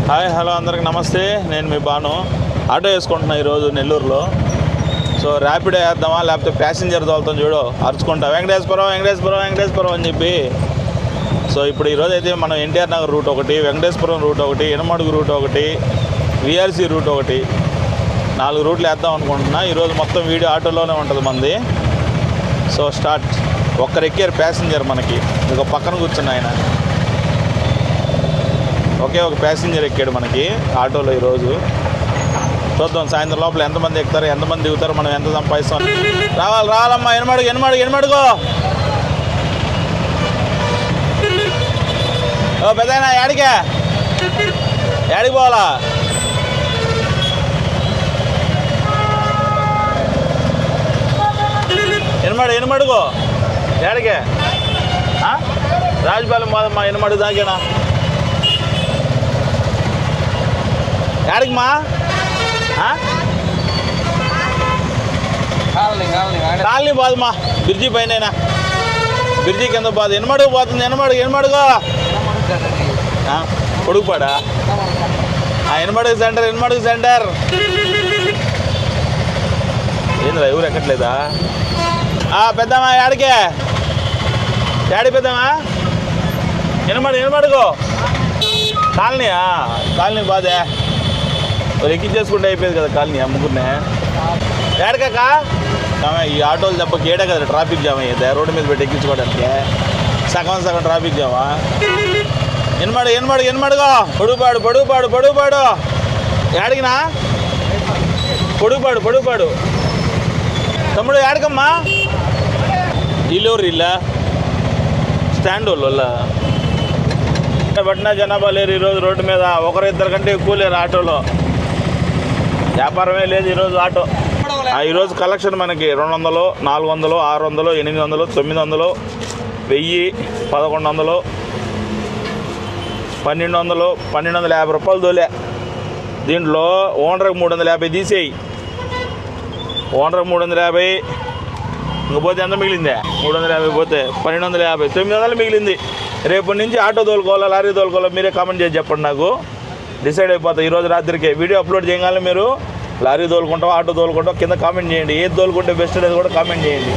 Hi hello అందరికి నమస్తే. నేను మీ బాను. ఆటో వేసుకుంటున్నా ఈరోజు నెల్లూరులో. సో ర్యాపిడో వేద్దామా లేకపోతే ప్యాసింజర్ తోలుతాం చూడు, అరుచుకుంటా వెంకటేశ్వరం వెంకటేశ్వరం వెంకటేశ్వరం అని చెప్పి. సో ఇప్పుడు ఈరోజు అయితే మనం ఎన్టీఆర్ నగర్ రూట్ ఒకటి, వెంకటేశ్వరం రూట్ ఒకటి, ఇనమడుగు రూట్ ఒకటి, విఆర్సీ రూట్ ఒకటి, 4 రూట్లు వేద్దాం అనుకుంటున్నా. ఈరోజు మొత్తం వీడియో ఆటోలోనే ఉంటుంది మనది. So start. ఒక్కరు ఎక్కారు ప్యాసింజర్, మనకి ఇక పక్కన కూర్చున్న ఆయన ఒకే ఒక ప్యాసింజర్ ఎక్కాడు మనకి ఆటోలో. ఈరోజు చూద్దాం సాయంత్రం లోపల ఎంతమంది ఎక్కుతారు, ఎంతమంది దిగుతారు, మనం ఎంత సంపాదిస్తాం. రావాలమ్మా. ఎనమడుగు ఓ పెద్దయినా యాడికి పోవాలా? ఎనమడుగు యాడికే? రాజపాలెం పోదమ్మా. ఎనమడుగు దాకేనా? యాడికి మా కాలనీ పోదమ్మా. బ్రిడ్జి పైన, బ్రిడ్జి కింద పోదు. ఎనమడుగు పోతుంది. ఎనమడుగు పొడుగుపాడా? ఎనమడుగు సెంటర్. ఏంద్రా ఎవరు ఎక్కట్లేదా? పెద్దమ్మా యాడికే? పెద్దమ్మా ఎనమడుగు కాలనీ బాదే. ఎక్కించేసుకుంటే అయిపోయేది కదా కాలనీ. అమ్ముకునే ఏడకాక ఈ ఆటోలు తప్ప ఏడే కదా ట్రాఫిక్ జామ్ అయ్యేది. రోడ్డు మీద పెట్టి ఎక్కించుకోవడానికి సగం ట్రాఫిక్ జామా. ఎనమడుగు పొడుగుపాడు ఏడిగినా? పొడుగుపాడు తమ్ముడు ఏడకమ్మా? ఇల్లూరు ఇల్లా స్టాండ్ వాళ్ళ పట్టిన జనాభా లేరు ఈరోజు రోడ్డు మీద. ఒకరిద్దరు కంటే ఎక్కువ లేరు ఆటోలో. వ్యాపారమే లేదు ఈరోజు ఆటో. ఈరోజు కలెక్షన్ మనకి 200, 400, 600, 800, 900, 1000, 1100, 1200, 1250 రూపాయలు తోలే. దీంట్లో ఓనర్కి 350 తీసేయి. ఓనర్కి 350 ఇంక పోతే ఎంత మిగిలిందే? 350 పోతే 1250, 900 మిగిలింది. రేపటి నుంచి ఆటో తోలుకోవాలా లారీ తోలుకోవాలా మీరే కామెంట్ చేసి చెప్పండి. నాకు డిసైడ్ అయిపోతాయి ఈరోజు రాత్రికి. వీడియో అప్లోడ్ చేయగానే మీరు లారీ తోలుకుంటాం ఆటో తోలుకుంటాం కింద కామెంట్ చేయండి. ఏది తోలుకుంటే బెస్ట్ అనేది కూడా కామెంట్ చేయండి.